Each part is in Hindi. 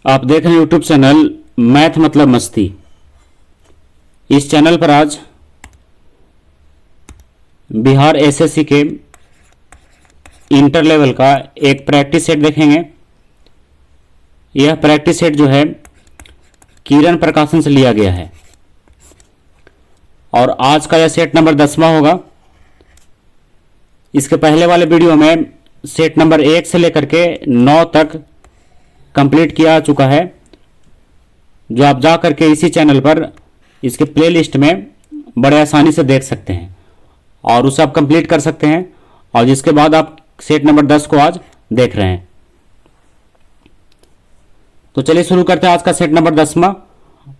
आप देख रहे हैं यूट्यूब चैनल मैथ मतलब मस्ती। इस चैनल पर आज बिहार एसएससी के इंटर लेवल का एक प्रैक्टिस सेट देखेंगे। यह प्रैक्टिस सेट जो है किरण प्रकाशन से लिया गया है और आज का यह सेट नंबर 10वां होगा। इसके पहले वाले वीडियो में सेट नंबर 1 से लेकर के 9 तक कंप्लीट किया चुका है, जो आप जा करके इसी चैनल पर इसके प्लेलिस्ट में बड़े आसानी से देख सकते हैं और उसे आप कंप्लीट कर सकते हैं। और जिसके बाद आप सेट नंबर 10 को आज देख रहे हैं। तो चलिए शुरू करते हैं आज का सेट नंबर 10वां।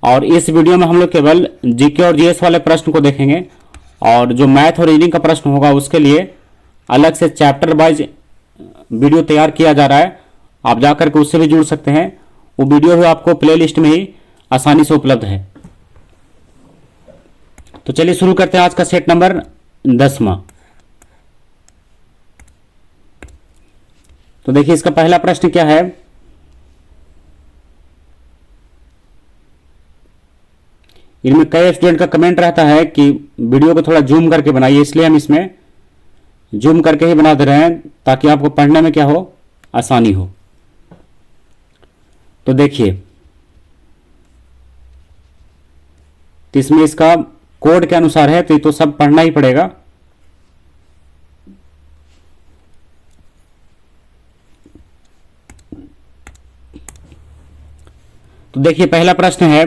और इस वीडियो में हम लोग केवल जीके और जीएस वाले प्रश्न को देखेंगे और जो मैथ और रीजनिंग का प्रश्न होगा उसके लिए अलग से चैप्टर वाइज वीडियो तैयार किया जा रहा है। आप जाकर के उससे भी जुड़ सकते हैं। वो वीडियो भी आपको प्ले लिस्ट में ही आसानी से उपलब्ध है। तो चलिए शुरू करते हैं आज का सेट नंबर 10वां। तो देखिए इसका पहला प्रश्न क्या है। इनमें कई स्टूडेंट का कमेंट रहता है कि वीडियो को थोड़ा जूम करके बनाइए, इसलिए हम इसमें जूम करके ही बना दे रहे हैं ताकि आपको पढ़ने में क्या हो, आसानी हो। तो देखिए तो इसमें इसका कोड के अनुसार है तो ये तो सब पढ़ना ही पड़ेगा। तो देखिए पहला प्रश्न है,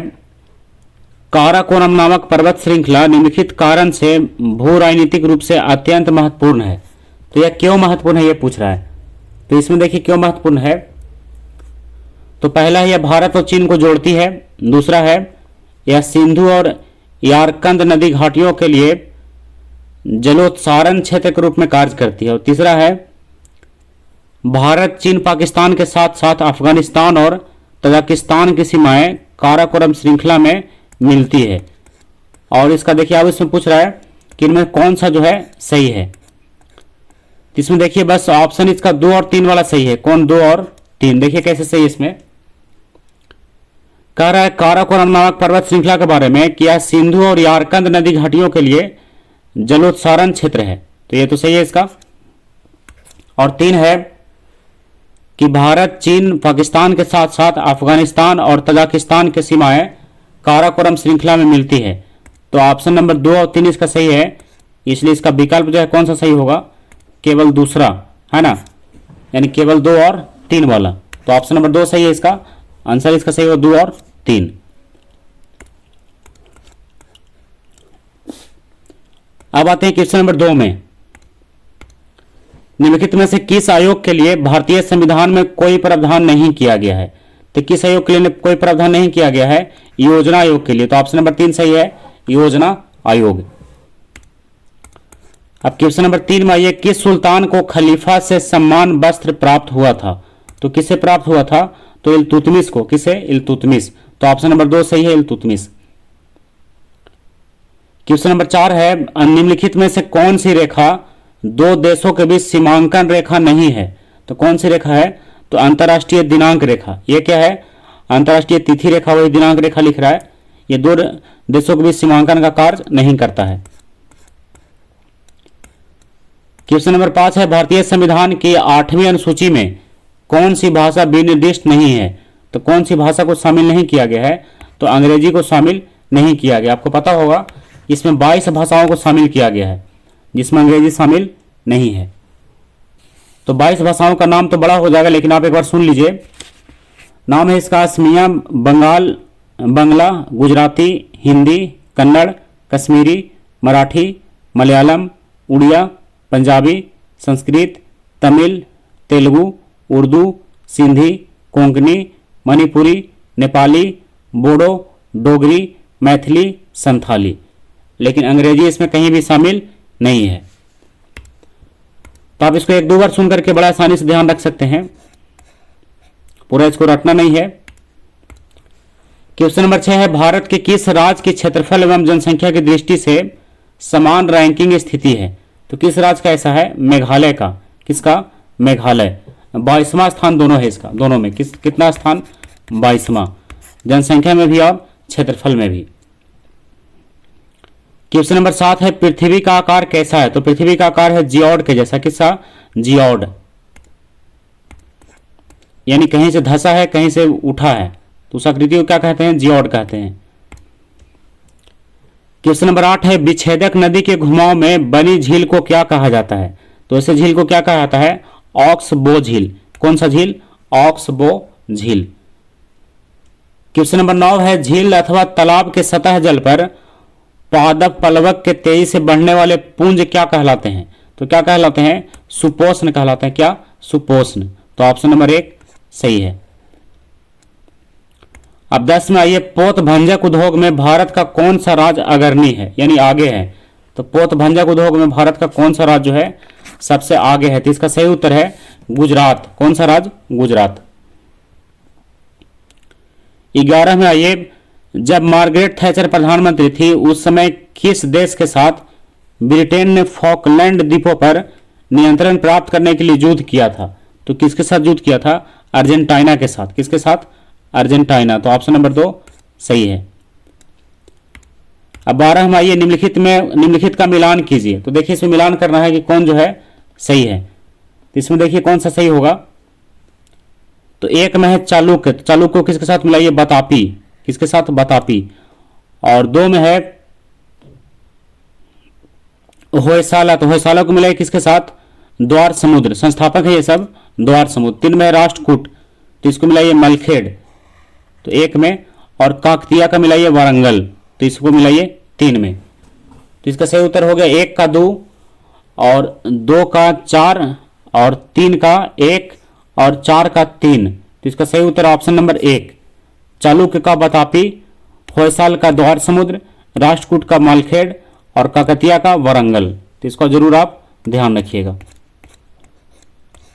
काराकोरम नामक पर्वत श्रृंखला निम्नलिखित कारण से भू राजनीतिक रूप से अत्यंत महत्वपूर्ण है। तो यह क्यों महत्वपूर्ण है ये पूछ रहा है। तो इसमें देखिए क्यों महत्वपूर्ण है। तो पहला है यह भारत और चीन को जोड़ती है। दूसरा है यह सिंधु और यारकंद नदी घाटियों के लिए जलोत्सारण क्षेत्र के रूप में कार्य करती है। और तीसरा है भारत चीन पाकिस्तान के साथ साथ अफगानिस्तान और तजाकिस्तान की सीमाएं काराकोरम श्रृंखला में मिलती है। और इसका देखिए अब इसमें पूछ रहा है कि इनमें कौन सा जो है सही है। इसमें देखिए बस ऑप्शन इसका 2 और 3 वाला सही है। कौन 2 और 3? देखिए कैसे सही है। इसमें कह रहा है काराकोरम नामक पर्वत श्रृंखला के बारे में कि यह सिंधु और यारकंद नदी घाटियों के लिए जलोत्सारण क्षेत्र है। तो ये तो सही है इसका। और 3 है कि भारत चीन पाकिस्तान के साथ साथ अफगानिस्तान और तजाकिस्तान की सीमाएं काराकोरम श्रृंखला में मिलती है। तो ऑप्शन नंबर 2 और 3 इसका सही है। इसलिए इसका विकल्प जो है कौन सा सही होगा, केवल दूसरा है ना, यानी केवल 2 और 3 वाला। तो ऑप्शन नंबर 2 सही है। इसका आंसर इसका सही होगा 2 और 3। अब आते हैं क्वेश्चन नंबर 2 में। निम्नलिखित में से किस आयोग के लिए भारतीय संविधान में कोई प्रावधान नहीं किया गया है। तो किस आयोग के लिए कोई प्रावधान नहीं किया गया है? योजना आयोग के लिए। तो ऑप्शन नंबर 3 सही है, योजना आयोग। अब क्वेश्चन नंबर 3 में आइए, किस सुल्तान को खलीफा से सम्मान वस्त्र प्राप्त हुआ था। तो किसे प्राप्त हुआ था? तो इल्तुतमिश को। किसे? इल्तुतमिश। तो ऑप्शन नंबर 2 सही है, इल्तुतमिश। क्वेश्चन नंबर 4 है, निम्नलिखित में से कौन सी रेखा 2 देशों के बीच सीमांकन रेखा नहीं है। तो कौन सी रेखा है? तो अंतरराष्ट्रीय दिनांक रेखा। ये क्या है? अंतरराष्ट्रीय तिथि रेखा, वही दिनांक रेखा लिख रहा है। ये 2 देशों के बीच सीमांकन का कार्य नहीं करता है। क्वेश्चन नंबर 5 है, भारतीय संविधान की 8वीं अनुसूची में कौन सी भाषा विनिर्दिष्ट नहीं है। तो कौन सी भाषा को शामिल नहीं किया गया है? तो अंग्रेजी को शामिल नहीं किया गया। आपको पता होगा इसमें 22 भाषाओं को शामिल किया गया है जिसमें अंग्रेजी शामिल नहीं है। तो 22 भाषाओं का नाम तो बड़ा हो जाएगा, लेकिन आप एक बार सुन लीजिए। नाम है इसका असमिया, बंगला, गुजराती, हिंदी, कन्नड़, कश्मीरी, मराठी, मलयालम, उड़िया, पंजाबी, संस्कृत, तमिल, तेलुगु, उर्दू, सिंधी, कोंकणी, मणिपुरी, नेपाली, बोडो, डोगरी, मैथिली, संथाली। लेकिन अंग्रेजी इसमें कहीं भी शामिल नहीं है। तो आप इसको 1-2 बार सुन करके बड़ा आसानी से ध्यान रख सकते हैं, पूरा इसको रटना नहीं है। क्वेश्चन नंबर 6 है, भारत के किस राज्य की क्षेत्रफल एवं जनसंख्या की दृष्टि से समान रैंकिंग स्थिति है। तो किस राज्य का ऐसा है? मेघालय का। किसका? मेघालय। 22वां स्थान दोनों है इसका, दोनों में कितना स्थान? 22वां, जनसंख्या में भी और क्षेत्रफल में भी। क्वेश्चन नंबर 7 है पृथ्वी का आकार कैसा है? तो पृथ्वी का आकार है जियोड के जैसा। किसका? जियोड, यानी कहीं से धंसा है, कहीं से उठा है, तो उस आकृति को क्या कहते हैं? जियोड कहते हैं। क्वेश्चन नंबर 8 है विच्छेदक नदी के घुमाव में बनी झील को क्या कहा जाता है? तो इस झील को क्या कहा जाता है? ऑक्सबो झील। कौन सा झील? ऑक्सबो झील। क्वेश्चन नंबर 9 है झील अथवा तालाब के सतह जल पर पादप पलवक के तेजी से बढ़ने वाले पुंज क्या कहलाते हैं? तो क्या कहलाते हैं? सुपोष्ण कहलाते हैं। क्या? सुपोष्ण। तो ऑप्शन नंबर 1 सही है। अब 10 में आइए पोत भंजक उद्योग में भारत का कौन सा राज्य अग्रणी है, यानी आगे है? तो पोत भंजक उद्योग में भारत का कौन सा राज्य जो है सबसे आगे है? तो इसका सही उत्तर है गुजरात। कौन सा राज्य? गुजरात। 11 में आइए जब मार्गरेट थैचर प्रधानमंत्री थी उस समय किस देश के साथ ब्रिटेन ने फॉकलैंड द्वीपों पर नियंत्रण प्राप्त करने के लिए युद्ध किया था? तो किसके साथ युद्ध किया था? अर्जेंटीना के साथ। किसके साथ? अर्जेंटीना। तो ऑप्शन नंबर 2 सही है। अब 12 में आइए निम्नलिखित का मिलान कीजिए। तो देखिए इसमें मिलान करना है कि कौन जो है सही है। तो इसमें देखिए कौन सा सही होगा। तो 1 में है चालुक्य। तो चालुक्य को किसके साथ मिलाइए? बतापी। किसके साथ? बतापी। और 2 में है होयसाला। तो होयसाला को मिलाइए किसके साथ? द्वार समुद्र। संस्थापक है ये सब द्वार समुद्र। 3 में राष्ट्रकूट, तो इसको मिलाइए मलखेड़। तो 1 में। और काकतिया का मिलाइए वारंगल, तो इसको मिलाइए 3 में। तो इसका सही उत्तर हो गया 1 का 2 और 2 का 4 और 3 का 1 और 4 का 3। तो इसका सही उत्तर ऑप्शन नंबर 1 चालुक्य का बतापी, होयसाल का द्वार समुद्र, राष्ट्रकूट का मालखेड़ और काकतिया का वारंगल। तो इसका जरूर आप ध्यान रखिएगा।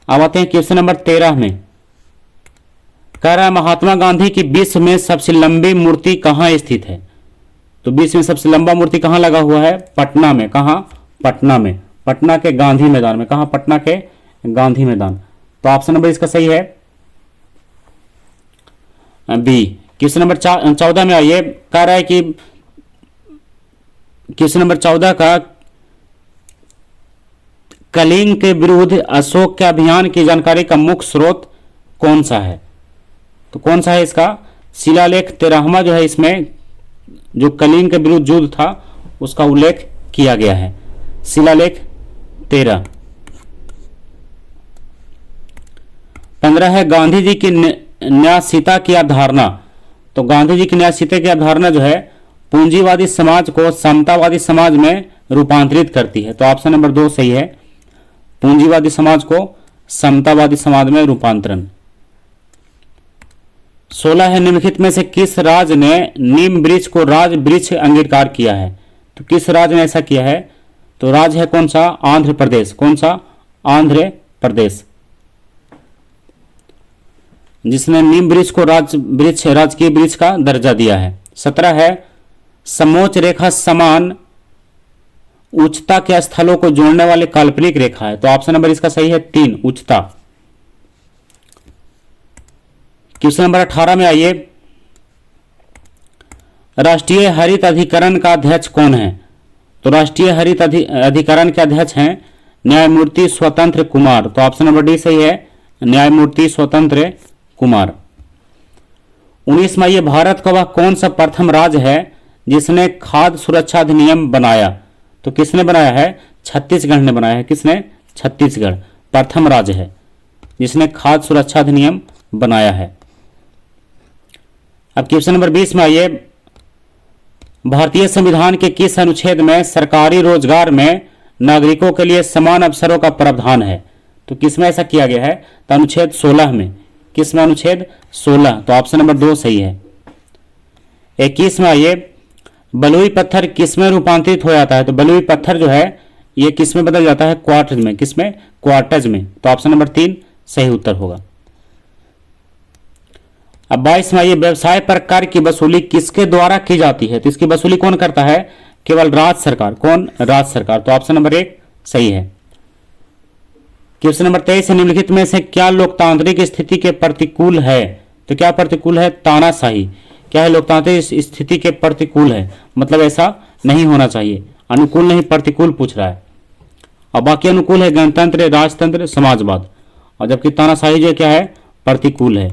अब आते हैं क्वेश्चन नंबर 13 में। कह रहा है महात्मा गांधी की विश्व में सबसे लंबी मूर्ति कहाँ स्थित है? तो विश्व में सबसे लंबा मूर्ति कहाँ लगा हुआ है? पटना में। कहाँ? पटना में। पटना के गांधी मैदान में। कहाँ? पटना के गांधी मैदान। तो ऑप्शन नंबर इसका सही है बी। क्वेश्चन नंबर 14 में आइए। कह रहा है कि क्वेश्चन नंबर 14 का कलिंग के विरुद्ध अशोक के अभियान की जानकारी का मुख्य स्रोत कौन सा है? तो कौन सा है इसका? शिलालेख 13वां जो है, इसमें जो कलिंग के विरुद्ध युद्ध था उसका उल्लेख किया गया है। शिलालेख 13। 15 है गांधी जी की न्यायशीता की अवधारणा। तो गांधी जी की न्यायशीता की अवधारणा जो है पूंजीवादी समाज को समतावादी समाज में रूपांतरित करती है। तो ऑप्शन नंबर 2 सही है, पूंजीवादी समाज को समतावादी समाज में रूपांतरण। 16 है निम्नलिखित में से किस राज्य ने नीम वृक्ष को राज वृक्ष अंगीकार किया है? तो किस राज्य ने ऐसा किया है? तो राज्य है कौन सा? आंध्र प्रदेश। कौन सा? आंध्र प्रदेश, जिसने नीम वृक्ष को राजकीय वृक्ष का दर्जा दिया है। 17 है समोच्च रेखा समान उच्चता के स्थलों को जोड़ने वाली काल्पनिक रेखा है। तो ऑप्शन नंबर इसका सही है 3 उच्चता। क्वेश्चन नंबर 18 में आइए। राष्ट्रीय हरित अधिकरण का अध्यक्ष कौन है? तो राष्ट्रीय हरित अधिकरण के अध्यक्ष हैं न्यायमूर्ति स्वतंत्र कुमार। तो ऑप्शन नंबर डी सही है, न्यायमूर्ति स्वतंत्र कुमार। 19 में आइए। भारत का वह कौन सा प्रथम राज्य है जिसने खाद्य सुरक्षा अधिनियम बनाया? तो किसने बनाया है? छत्तीसगढ़ ने बनाया है। किसने? छत्तीसगढ़ प्रथम राज्य है जिसने खाद्य सुरक्षा अधिनियम बनाया है। अब क्वेश्चन नंबर 20 में आइए। भारतीय संविधान के किस अनुच्छेद में सरकारी रोजगार में नागरिकों के लिए समान अवसरों का प्रावधान है? तो किसमें ऐसा किया गया है? तो अनुच्छेद 16 में। किसमें? अनुच्छेद 16। तो ऑप्शन नंबर 2 सही है। 21 में आइए। बलुई पत्थर किसमें रूपांतरित हो जाता है? तो बलुई पत्थर जो है ये किसमें बदल जाता है? क्वार्टज में। किसमें? क्वार्टज में। तो ऑप्शन नंबर 3 सही उत्तर होगा। अब 22 में आइए। व्यवसाय पर कर की वसूली किसके द्वारा की जाती है? तो इसकी वसूली कौन करता है? केवल राज्य सरकार। कौन? राज्य सरकार। तो ऑप्शन नंबर 1 सही है। क्वेश्चन नंबर 23 है। निम्नलिखित में से क्या लोकतांत्रिक स्थिति के प्रतिकूल है? तो क्या प्रतिकूल है? तानाशाही। क्या है? लोकतांत्रिक स्थिति के प्रतिकूल है, मतलब ऐसा नहीं होना चाहिए। अनुकूल नहीं, प्रतिकूल पूछ रहा है। और बाकी अनुकूल है गणतंत्र, राजतंत्र, समाजवाद, और जबकि तानाशाही जो क्या है? प्रतिकूल है।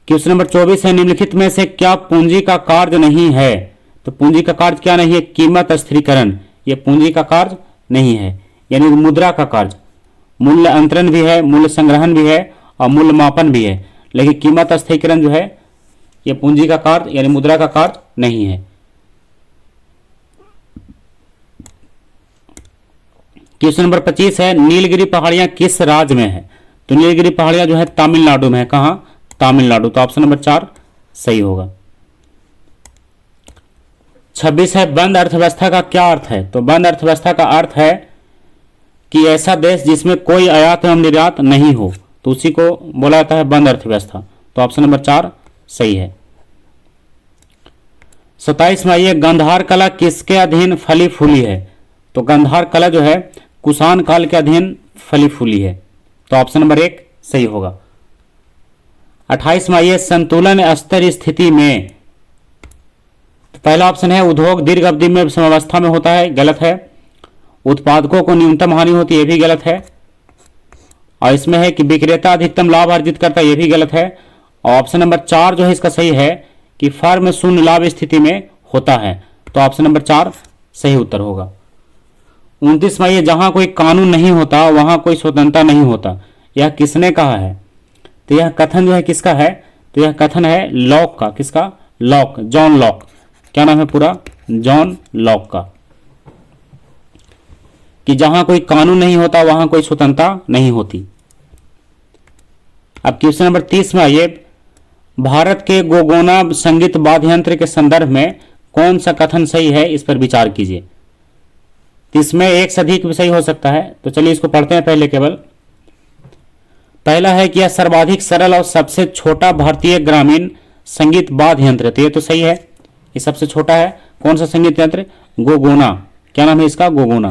क्वेश्चन नंबर 24 है, निम्नलिखित में से क्या पूंजी का कार्य नहीं है? तो पूंजी का कार्य क्या नहीं है? कीमत स्थिरीकरण, यह पूंजी का कार्य नहीं है, यानी मुद्रा का कार्य। मूल्य अंतरण भी है, मूल्य संग्रहण भी है और मूल्य मापन भी है, लेकिन कीमत स्थिरीकरण जो है यह पूंजी का कार्य यानी मुद्रा का कार्य नहीं है। क्वेश्चन नंबर 25 है, नीलगिरी पहाड़ियां किस राज्य में है? तो नीलगिरी पहाड़ियां जो है तमिलनाडु में है। कहां? तमिलनाडु। तो ऑप्शन नंबर 4 सही होगा। 26 है, बंद अर्थव्यवस्था का क्या अर्थ है? तो बंद अर्थव्यवस्था का अर्थ है कि ऐसा देश जिसमें कोई आयात एवं निर्यात नहीं हो, तो उसी को बोला जाता है बंद अर्थव्यवस्था। तो ऑप्शन नंबर 4 सही है। 27 में आइए, गंधार कला किसके अधीन फली फूली है? तो गंधार कला जो है कुषाण काल के अधीन फली फूली है। तो ऑप्शन नंबर 1 सही होगा। 28 में आइए, संतुलन स्तर स्थिति में, तो पहला ऑप्शन है उद्योग दीर्घ अवधि में समवस्था में होता है, गलत है। उत्पादकों को न्यूनतम हानि होती है, यह भी गलत है। और इसमें है कि विक्रेता अधिकतम लाभ अर्जित करता है, यह भी गलत है। और ऑप्शन नंबर 4 जो है इसका सही है कि फर्म शून्य लाभ स्थिति में होता है। तो ऑप्शन नंबर 4 सही उत्तर होगा। 29 में ये, जहां कोई कानून नहीं होता वहां कोई स्वतंत्रता नहीं होता, यह किसने कहा है? तो यह कथन जो है किसका है? तो यह कथन है लॉक का। किसका? Lock, John Locke. क्या नाम है पूरा? जॉन लॉक का। कि जहां कोई कानून नहीं होता वहां कोई स्वतंत्रता नहीं होती। अब क्वेश्चन नंबर 30 में आइए, भारत के गोगोना संगीत वाद्य यंत्र के संदर्भ में कौन सा कथन सही है, इस पर विचार कीजिए। तो इसमें एक से अधिक भी सही हो सकता है, तो चलिए इसको पढ़ते हैं पहले केवल। पहला है कि यह सर्वाधिक सरल और सबसे छोटा भारतीय ग्रामीण संगीत वाद्य यंत्र, तो ये तो सही है, ये सबसे छोटा है। कौन सा संगीत यंत्र? गोगोना। क्या नाम है इसका? गोगोना।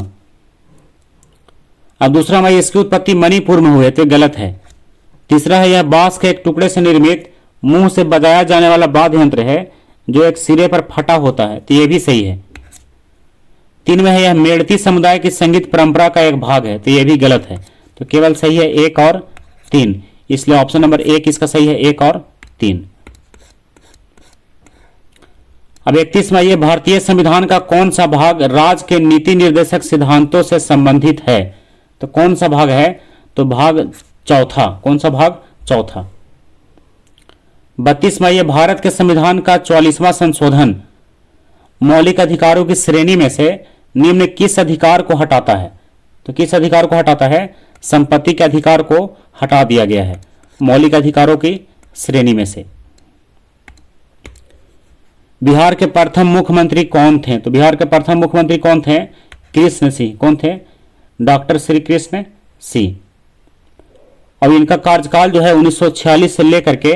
अब दूसरा में, इसकी उत्पत्ति मणिपुर में हुई है, तो गलत है। तीसरा है, यह बांस के एक टुकड़े से निर्मित मुंह से बजाया जाने वाला वाद्य यंत्र है जो एक सिरे पर फटा होता है, तो यह भी सही है। 3 में है, यह मेड़ती समुदाय की संगीत परंपरा का एक भाग है, तो यह भी गलत है। तो केवल सही है 1 और 3, इसलिए ऑप्शन नंबर 1 इसका सही है, 1 और 3। अब 31 में, यह भारतीय संविधान का कौन सा भाग राज्य के नीति निर्देशक सिद्धांतों से संबंधित है? तो कौन सा भाग है? तो भाग चौथा। कौन सा भाग? चौथा। 32 में, यह भारत के संविधान का 44वां संशोधन मौलिक अधिकारों की श्रेणी में से निम्न किस अधिकार को हटाता है? तो किस अधिकार को हटाता है? संपत्ति के अधिकार को हटा दिया गया है मौलिक अधिकारों की श्रेणी में से। बिहार के प्रथम मुख्यमंत्री कौन थे? तो बिहार के प्रथम मुख्यमंत्री कौन थे? कृष्ण सिंह। कौन थे? डॉक्टर श्री कृष्ण सिंह। अब इनका कार्यकाल जो है 1946 से लेकर के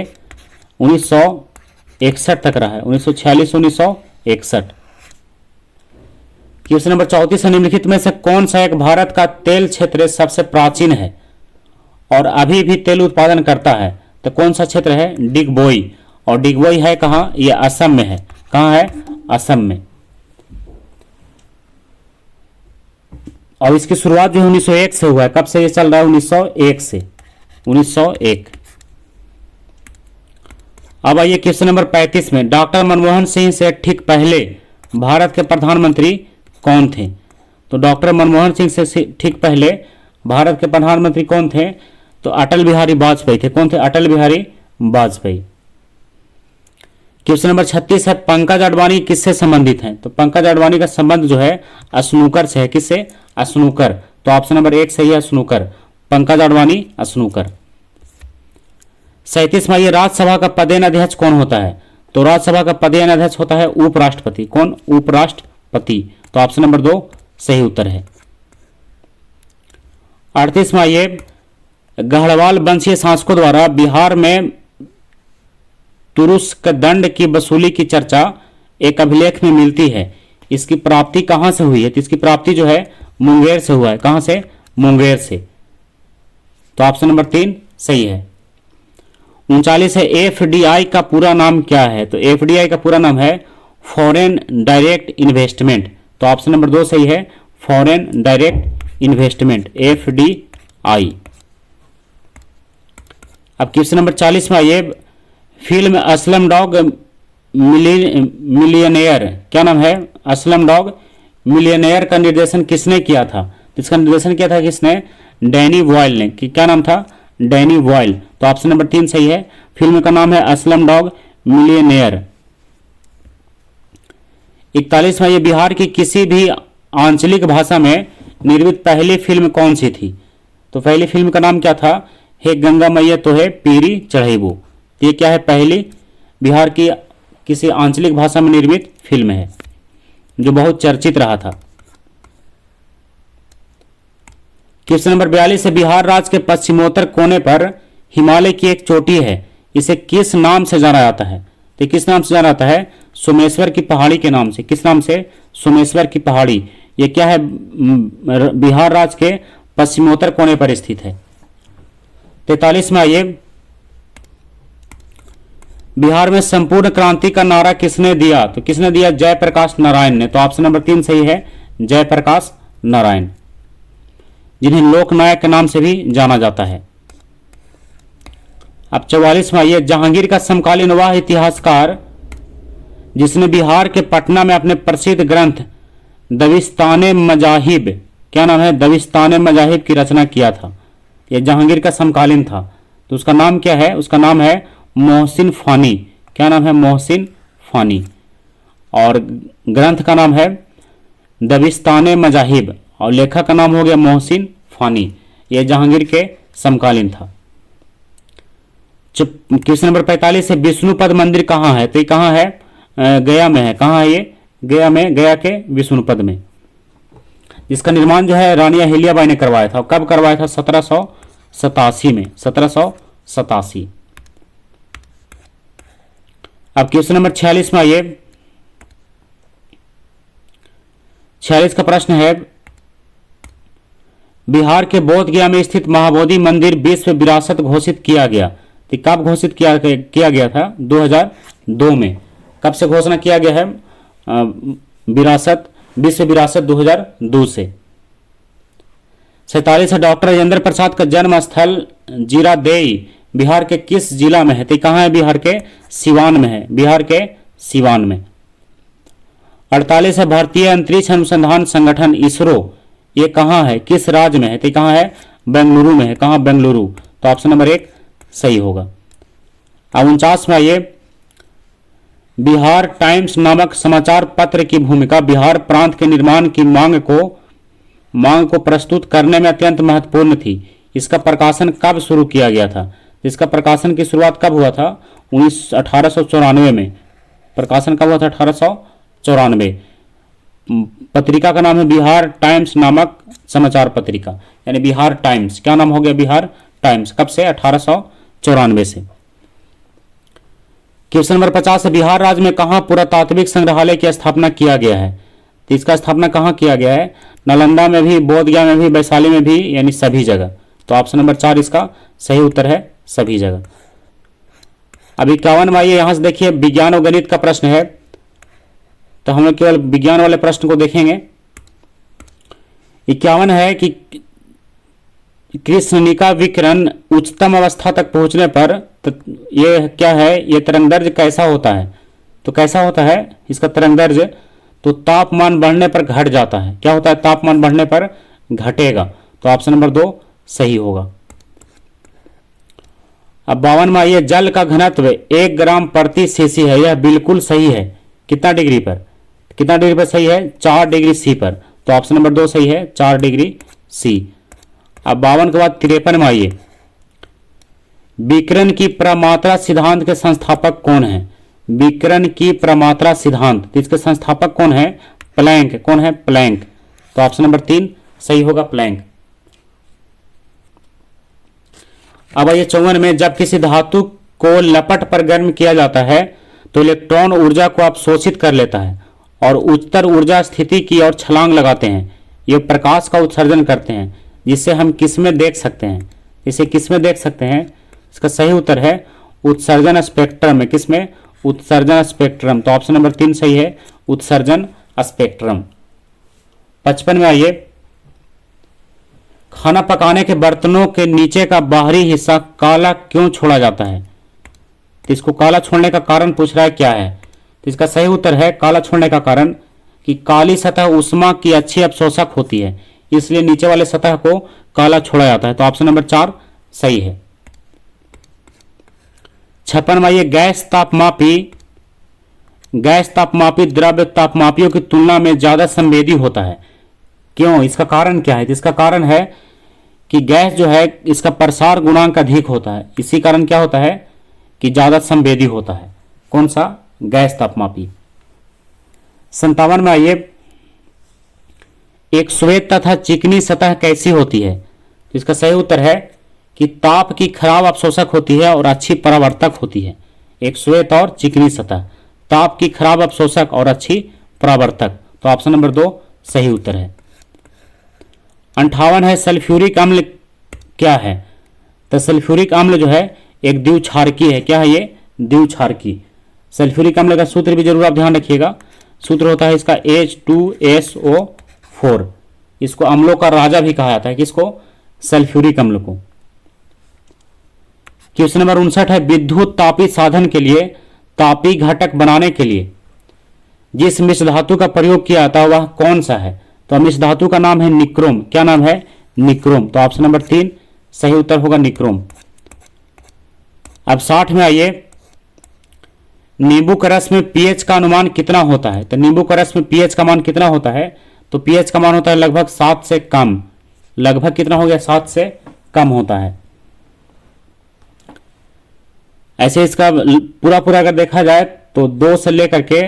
1961 तक रहा है, 1946 1961। क्वेश्चन नंबर 34 है, निम्नलिखित में से कौन सा एक भारत का तेल क्षेत्र सबसे प्राचीन है और अभी भी तेल उत्पादन करता है? तो कौन सा क्षेत्र है? डिगबोई। और डिगबोई है कहां? यह असम में है। कहां है? असम में। और इसकी शुरुआत जो 1901 से हुआ है। कब से ये चल रहा है? 1901 से। 1901। अब आइए क्वेश्चन नंबर 35 में, डॉक्टर मनमोहन सिंह से ठीक पहले भारत के प्रधानमंत्री कौन थे? तो डॉक्टर मनमोहन सिंह से ठीक पहले भारत के प्रधानमंत्री कौन थे? तो अटल बिहारी वाजपेयी थे। कौन थे? अटल बिहारी वाजपेयी। क्वेश्चन नंबर 36 है, पंकज अडवाणी किससे संबंधित हैं? तो पंकज अडवाणी का संबंध जो है स्नूकर से है। किससे? स्नूकर। तो ऑप्शन नंबर 1 सही है, स्नूकर। पंकज अडवाणी स्नूकर। 37 में, राज्यसभा का पदेन अध्यक्ष कौन होता है? तो राज्यसभा का पदेन अध्यक्ष होता है उपराष्ट्रपति। कौन? उपराष्ट्रपति। तो ऑप्शन नंबर 2 सही उत्तर है। 38 में, गढ़वाल वंशीय शासकों द्वारा बिहार में तुरुस्क दंड की वसूली की चर्चा एक अभिलेख में मिलती है। इसकी प्राप्ति कहां से हुई है? तो इसकी प्राप्ति जो है मुंगेर से हुआ है। कहां से? मुंगेर से। तो ऑप्शन नंबर 3 सही है। 39 है एफडीआई का पूरा नाम क्या है? तो एफडीआई का पूरा नाम है फॉरेन डायरेक्ट इन्वेस्टमेंट। तो ऑप्शन नंबर 2 सही है, फॉरेन डायरेक्ट इन्वेस्टमेंट, एफडीआई। अब क्वेश्चन नंबर 40 में आइए, फिल्म असलम डॉग मिलियनेयर, क्या नाम है? असलम डॉग मिलियनेयर का निर्देशन किसने किया था? इसका निर्देशन किया था किसने? डैनी बॉयल ने। कि क्या नाम था? Danny Boyle. तो ऑप्शन नंबर 3 सही है, फिल्म का नाम है असलम डॉग मिलियनेयर। 41 में ये बिहार की किसी भी आंचलिक भाषा में निर्मित पहली फिल्म कौन सी थी? तो पहली फिल्म का नाम क्या था? हे गंगा मैया तो है पीरी चढ़ेबू। ये क्या है? पहली बिहार की किसी आंचलिक भाषा में निर्मित फिल्म है जो बहुत चर्चित रहा था। क्वेश्चन नंबर 42 है, बिहार राज्य के पश्चिमोत्तर कोने पर हिमालय की एक चोटी है, इसे किस नाम से जाना जाता है? तो किस नाम से जाना जाता है? सोमेश्वर की पहाड़ी के नाम से। किस नाम से? सोमेश्वर की पहाड़ी। ये क्या है? बिहार राज्य के पश्चिमोत्तर कोने पर स्थित है। 43 में आइए, बिहार में संपूर्ण क्रांति का नारा किसने दिया? तो किसने दिया? जयप्रकाश नारायण ने। तो ऑप्शन नंबर 3 सही है, जयप्रकाश नारायण, जिन्हें लोकनायक के नाम से भी जाना जाता है। अब 44 में आइए, जहांगीर का समकालीन वह इतिहासकार जिसने बिहार के पटना में अपने प्रसिद्ध ग्रंथ दबिस्तान मजाहिब, क्या नाम है? दबिस्तान मजाहिब की रचना किया था। यह जहांगीर का समकालीन था। तो उसका नाम क्या है? उसका नाम है मोहसिन फानी। क्या नाम है? मोहसिन फानी। और ग्रंथ का नाम है दबिस्तान मजाहिब और लेखक का नाम हो गया मोहसिन फानी। यह जहांगीर के समकालीन था। क्वेश्चन नंबर 45 है, विष्णुपद मंदिर कहाँ है? तो ये कहाँ है? गया में है। कहाँ है ये? गया में, गया के विष्णुपद में। इसका निर्माण जो है रानी अहिल्याबाई ने करवाया था। कब करवाया था? 1787 में, 1787। अब क्वेश्चन नंबर 46 में आइए, 46 का प्रश्न है, बिहार के बोध गया में स्थित महाबोधि मंदिर विश्व विरासत घोषित किया गया। तो कब घोषित किया गया था? 2002 में। कब से घोषणा किया गया है? विरासत, विश्व विरासत 2002 से। 47 है, डॉक्टर राजेंद्र प्रसाद का जन्म स्थल जीरादेई बिहार के किस जिला में है? तो कहाँ है? बिहार के सिवान में है। बिहार के सिवान में। 48 है, भारतीय अंतरिक्ष अनुसंधान संगठन इसरो ये कहाँ है? किस राज्य में है? तो कहाँ है? बेंगलुरु में है। कहाँ? बेंगलुरु। तो ऑप्शन नंबर 1 सही होगा। अब 49 में आइए, बिहार टाइम्स नामक समाचार पत्र की भूमिका बिहार प्रांत के निर्माण की मांग को प्रस्तुत करने में अत्यंत महत्वपूर्ण थी। इसका प्रकाशन कब शुरू किया गया था? इसका प्रकाशन की शुरुआत कब हुआ था? 1894 में। प्रकाशन कब हुआ था? 1894। पत्रिका का नाम है बिहार टाइम्स नामक समाचार पत्रिका, यानी बिहार टाइम्स। क्या नाम हो गया? बिहार टाइम्स। कब से? 1894 से। क्वेश्चन नंबर 50 है, बिहार राज्य में कहाँ पुरातात्विक संग्रहालय की स्थापना किया गया है? तो इसका स्थापना कहाँ किया गया है? नालंदा में भी, बोधगया में भी, वैशाली में भी, यानी सभी जगह। तो ऑप्शन नंबर 4 इसका सही उत्तर है, सभी जगह। अब 51 में आइए, यहां से देखिए विज्ञान और गणित का प्रश्न है, तो हम लोग केवल विज्ञान वाले प्रश्न को देखेंगे। 51 है कि कृष्णनिका विकिरण उच्चतम अवस्था तक पहुंचने पर तो ये क्या है? ये तरंगदैर्घ्य कैसा होता है? तो कैसा होता है इसका तरंगदैर्घ्य? तो तापमान बढ़ने पर घट जाता है। क्या होता है? तापमान बढ़ने पर घटेगा। तो ऑप्शन नंबर 2 सही होगा। अब 52 में आइए, जल का घनत्व 1 ग्राम प्रति सीसी है, यह बिल्कुल सही है। कितना डिग्री पर? कितना डिग्री पर सही है? 4 डिग्री सी पर। तो ऑप्शन नंबर 2 सही है, 4 डिग्री सी। अब 52 के बाद 53 में आइए, विकिरण की प्रमात्रा सिद्धांत के संस्थापक कौन है? विकिरण की प्रमात्रा सिद्धांत, तो इसके संस्थापक कौन है? प्लैंक। कौन है? प्लैंक। तो ऑप्शन नंबर 3 सही होगा, प्लैंक। अब आइए 54 में, जब किसी धातु को लपट पर गर्म किया जाता है तो इलेक्ट्रॉन ऊर्जा को अवशोषित कर लेता है और उच्चतर ऊर्जा स्थिति की ओर छलांग लगाते हैं। ये प्रकाश का उत्सर्जन करते हैं, जिससे हम किस में देख सकते हैं? इसे किस में देख सकते हैं? इसका सही उत्तर है उत्सर्जन स्पेक्ट्रम में। किसमें? उत्सर्जन स्पेक्ट्रम। तो ऑप्शन नंबर 3 सही है, उत्सर्जन स्पेक्ट्रम। 55 में आइए, खाना पकाने के बर्तनों के नीचे का बाहरी हिस्सा काला क्यों छोड़ा जाता है? तो इसको काला छोड़ने का कारण पूछ रहा है, क्या है? तो इसका सही उत्तर है, काला छोड़ने का कारण कि काली सतह ऊष्मा की अच्छी अवशोषक होती है, इसलिए नीचे वाले सतह को काला छोड़ा जाता है। तो ऑप्शन नंबर 4 सही है। 56 में आइए, गैस तापमापी द्रव्य तापमापियों की तुलना में ज्यादा संवेदी होता है, क्यों? इसका कारण क्या है? इसका कारण है कि गैस जो है इसका प्रसार गुणांक अधिक होता है, इसी कारण क्या होता है कि ज्यादा संवेदी होता है। कौन सा? गैस तापमापी। 57 में आइए, एक श्वेत तथा चिकनी सतह कैसी होती है? इसका सही उत्तर है कि ताप की खराब अवशोषक होती है और अच्छी परावर्तक होती है। एक श्वेत और चिकनी सतह, ताप की खराब अवशोषक और अच्छी परावर्तक। तो ऑप्शन नंबर 2 सही उत्तर है। 58 है, सल्फ्यूरिक अम्ल क्या है? तो सल्फ्यूरिक अम्ल जो है एक द्विक्षारकी है। क्या है ये? द्विक्षारकी। सल्फ्यूरिक अम्ल का सूत्र भी जरूर आप ध्यान रखिएगा। सूत्र होता है इसका H2SO4। इसको अम्लों का राजा भी कहा जाता है। किसको? सल्फ्यूरिक अम्ल को। क्वेश्चन नंबर 59 है, विद्युत तापी साधन के लिए तापी घटक बनाने के लिए जिस मिश्र धातु का प्रयोग किया जाता है वह कौन सा है? तो मिश्र धातु का नाम है निक्रोम। क्या नाम है? निक्रोम। तो ऑप्शन नंबर 3 सही उत्तर होगा, निक्रोम। अब 60 में आइए, नींबू के रस में पीएच का अनुमान कितना होता है? तो नींबू के रस में पीएच का मान कितना होता है? तो पीएच का मान होता है लगभग 7 से कम। लगभग कितना हो गया? 7 से कम होता है। ऐसे इसका पूरा अगर देखा जाए तो 2 से लेकर के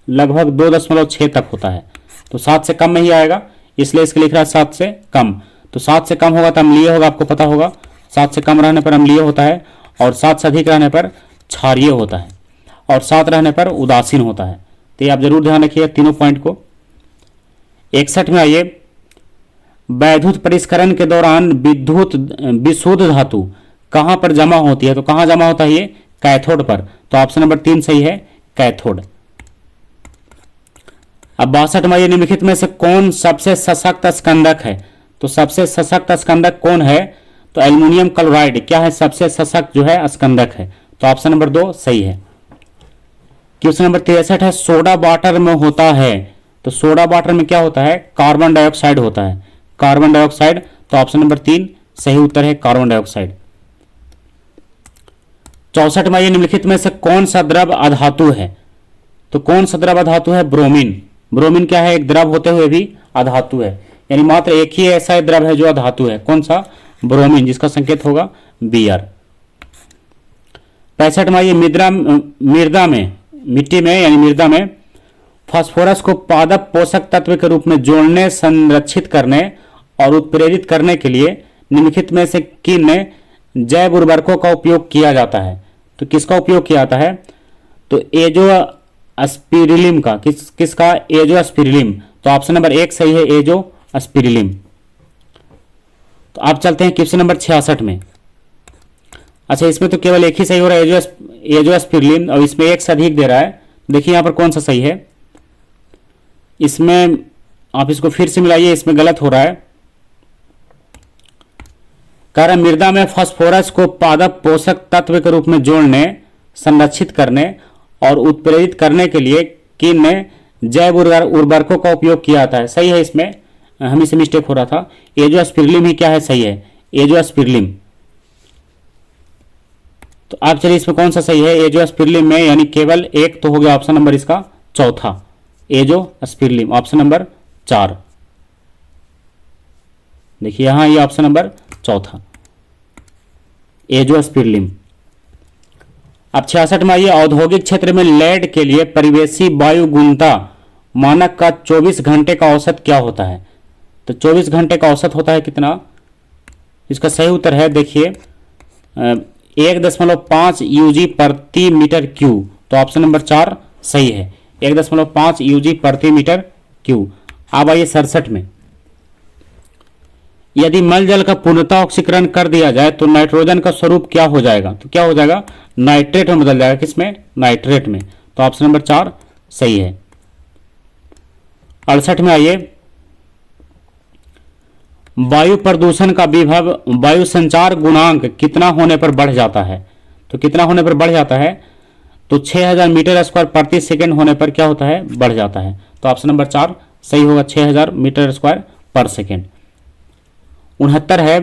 लगभग 2.6 तक होता है। तो 7 से कम में ही आएगा, इसलिए इसके लिख रहा है 7 से कम। तो 7 से कम होगा तो अम्लीय होगा, आपको पता होगा। 7 से कम रहने पर अम्लीय होता है, और 7 से अधिक रहने पर क्षारीय होता है, और 7 रहने पर उदासीन होता है। तो ये आप जरूर ध्यान रखिए तीनों पॉइंट को। 61 में आइए, वैद्युत परिष्करण के दौरान विशुद्ध धातु कहां पर जमा होती है? तो कहां जमा होता है ये? कैथोड पर। तो ऑप्शन नंबर 3 सही है, कैथोड। अब 62 में आइए, निम्नलिखित में से कौन सबसे सशक्त स्कंदक है? तो सबसे सशक्त स्कंदक कौन है? तो एल्युमिनियम क्लोराइड क्या है? सबसे सशक्त जो है स्कंदक है। तो ऑप्शन नंबर 2 सही है। क्वेश्चन नंबर 63 है, सोडा वाटर में होता है। तो सोडा वाटर में क्या होता है? कार्बन डाइऑक्साइड होता है, कार्बन डाइऑक्साइड। तो ऑप्शन नंबर 3 सही उत्तर है, कार्बन डाइऑक्साइड। 64 में, निम्नलिखित में से कौन सा द्रव अधातु है? तो कौन सा द्रव अधातु है? ब्रोमीन। ब्रोमीन क्या है? एक द्रव होते हुए भी अधातु है, यानी मात्र एक ही ऐसा द्रव है जो अधातु है। कौन सा? ब्रोमीन, जिसका संकेत होगा Br। 65 में, मिट्टी में यानी मृदा में फास्फोरस को पादप पोषक तत्व के रूप में जोड़ने, संरक्षित करने और उत्प्रेरित करने के लिए निम्नलिखित में से किन जैव उर्वरकों का उपयोग किया जाता है? तो किसका उपयोग किया जाता है? तो एजोस्पिरिलिम का। किसका? एजोस्पिरिलिम। तो ऑप्शन नंबर 1 सही है, एजोस्पिरिलिम। तो आप चलते हैं क्वेश्चन नंबर 66 में। अच्छा, इसमें तो केवल एक ही सही हो रहा है, एजोस्पिरिलिम, और इसमें एक से अधिक दे रहा है। देखिए यहां पर कौन सा सही है। इसमें आप इसको फिर से मिलाइए, इसमें गलत हो रहा है। कारण मृदा में फास्फोरस को पादप पोषक तत्व के रूप में जोड़ने, संरक्षित करने और उत्प्रेरित करने के लिए किन जैव उर्वरकों का उपयोग किया जाता है? सही है, इसमें हमें से मिस्टेक हो रहा था। एजोस्पिरिलिम ही क्या है? सही है, एजोस्पिरिलिम। तो आप चलिए इसमें कौन सा सही है? एजोस्पिरिलिम में, यानी केवल एक तो हो गया ऑप्शन नंबर इसका चौथा, एजोस्पिरिलिम, ऑप्शन नंबर 4। देखिए यहां ये ऑप्शन नंबर चौथा, एजोस्पिरिलिम। अब 66 में आइए, औद्योगिक क्षेत्र में लेड के लिए परिवेशी वायु गुणता मानक का 24 घंटे का औसत क्या होता है? तो 24 घंटे का औसत होता है कितना? इसका सही उत्तर है, देखिए 1.5 यूजी प्रति मीटर क्यूब। तो ऑप्शन नंबर 4 सही है, 1.5 यूजी प्रति मीटर क्यूब। अब आइए 67 में, यदि मल जल का पूर्णतः ऑक्सीकरण कर दिया जाए तो नाइट्रोजन का स्वरूप क्या हो जाएगा? तो क्या हो जाएगा? नाइट्रेट में बदल जाएगा। किसमें? नाइट्रेट में। तो ऑप्शन नंबर 4 सही है। 68 में आइए, वायु प्रदूषण का विभव वायु संचार गुणांक कितना होने पर बढ़ जाता है? तो कितना होने पर बढ़ जाता है? तो 6000 मीटर स्क्वायर प्रति सेकंड होने पर क्या होता है? बढ़ जाता है। तो ऑप्शन नंबर 4 सही होगा, 6000 मीटर स्क्वायर पर सेकंड। 69 है,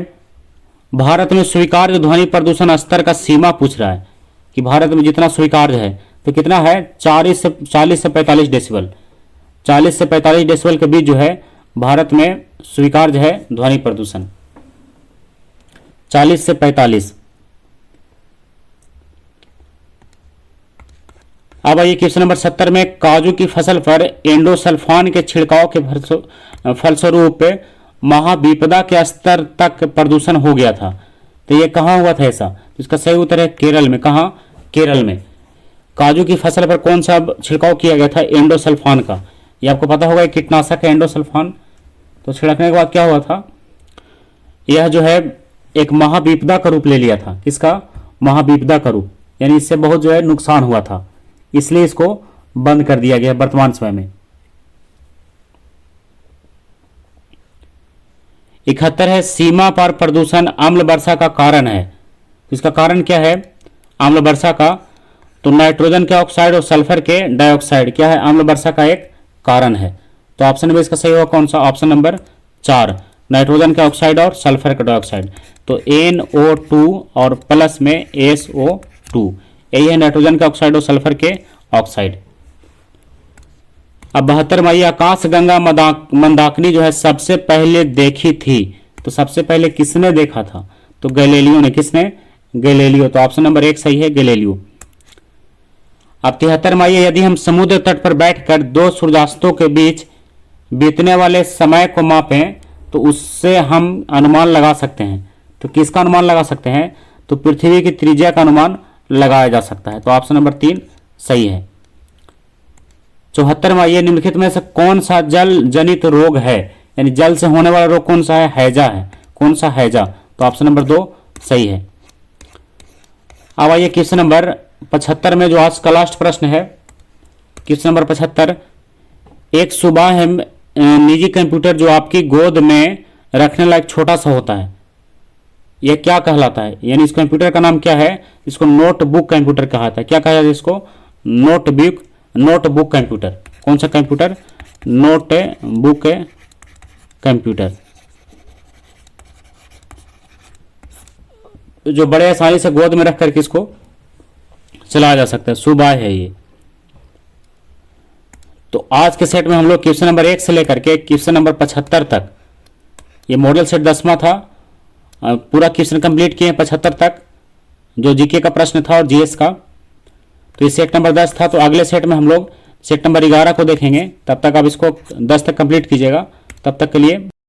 भारत में स्वीकार्य ध्वनि प्रदूषण स्तर का सीमा पूछ रहा है कि भारत में जितना स्वीकार्य है तो कितना है? 40 से 45 डेसिबल। 40 से 45 डेसिबल के बीच जो है भारत में स्वीकार्य है ध्वनि प्रदूषण, 40 से 45। अब आइए क्वेश्चन नंबर 70 में, काजू की फसल पर एंडोसल्फान के छिड़काव के फलस्वरूप महाविपदा के स्तर तक प्रदूषण हो गया था। तो ये कहाँ हुआ था ऐसा? तो इसका सही उत्तर है केरल में। कहाँ? केरल में। काजू की फसल पर कौन सा छिड़काव किया गया था? एंडोसल्फान का। ये आपको पता होगा, कीटनाशक है एंडोसल्फान। तो छिड़कने के बाद क्या हुआ था? यह जो है एक महाविपदा का रूप ले लिया था। किसका? महाविपदा का रूप, यानी इससे बहुत जो है नुकसान हुआ था, इसलिए इसको बंद कर दिया गया वर्तमान समय में। 71 है, सीमा पर प्रदूषण अम्ल वर्षा का कारण है। इसका कारण क्या है अम्ल वर्षा का? तो नाइट्रोजन के ऑक्साइड और सल्फर के डाइऑक्साइड क्या है? अम्ल वर्षा का एक कारण है। तो ऑप्शन नंबर इसका सही होगा कौन सा? ऑप्शन नंबर 4, नाइट्रोजन के ऑक्साइड और सल्फर का डाइऑक्साइड। तो NO2 और प्लस में SO2, यही है नाइट्रोजन के ऑक्साइड और सल्फर के ऑक्साइड। अब 72 में, आकाशगंगा मंदाकिनी जो है सबसे पहले देखी थी। तो सबसे पहले किसने देखा था? तो गैलीलियो ने। किसने? गैलीलियो। तो ऑप्शन नंबर 1 सही है, गैलीलियो। अब 73 में, यदि हम समुद्र तट पर बैठकर दो सूर्यास्तों के बीच बीतने वाले समय को मापें तो उससे हम अनुमान लगा सकते हैं। तो किसका अनुमान लगा सकते हैं? तो पृथ्वी की त्रिज्या का अनुमान लगाया जा सकता है। तो ऑप्शन नंबर 3 सही है। 74 में, ये निम्नलिखित में से कौन सा जल जनित रोग है? यानी जल से होने वाला रोग कौन सा है? हैजा है। कौन सा? हैजा। तो ऑप्शन नंबर 2 सही है। अब आइए क्वेश्चन नंबर 75 में, जो आज का लास्ट प्रश्न है। क्वेश्चन नंबर 75, एक सुबह है निजी कंप्यूटर जो आपकी गोद में रखने लायक छोटा सा होता है, यह क्या कहलाता है? यानी इस कंप्यूटर का नाम क्या है? इसको नोटबुक कंप्यूटर कहा जाता है। क्या कहा जाता है इसको? Notebook computer. कौन सा कंप्यूटर? नोटबुक कंप्यूटर, जो बड़े आसानी से गोद में रख करके इसको चलाया जा सकता है। सुबह है ये। तो आज के सेट में हम लोग क्वेश्चन नंबर 1 से लेकर के क्वेश्चन नंबर 75 तक, ये मॉडल सेट 10वां था, पूरा क्वेश्चन कंप्लीट किए 75 तक, जो जीके का प्रश्न था और जीएस का। तो ये सेट नंबर 10 था। तो अगले सेट में हम लोग सेट नंबर 11 को देखेंगे। तब तक आप इसको 10 तक कंप्लीट कीजिएगा। तब तक के लिए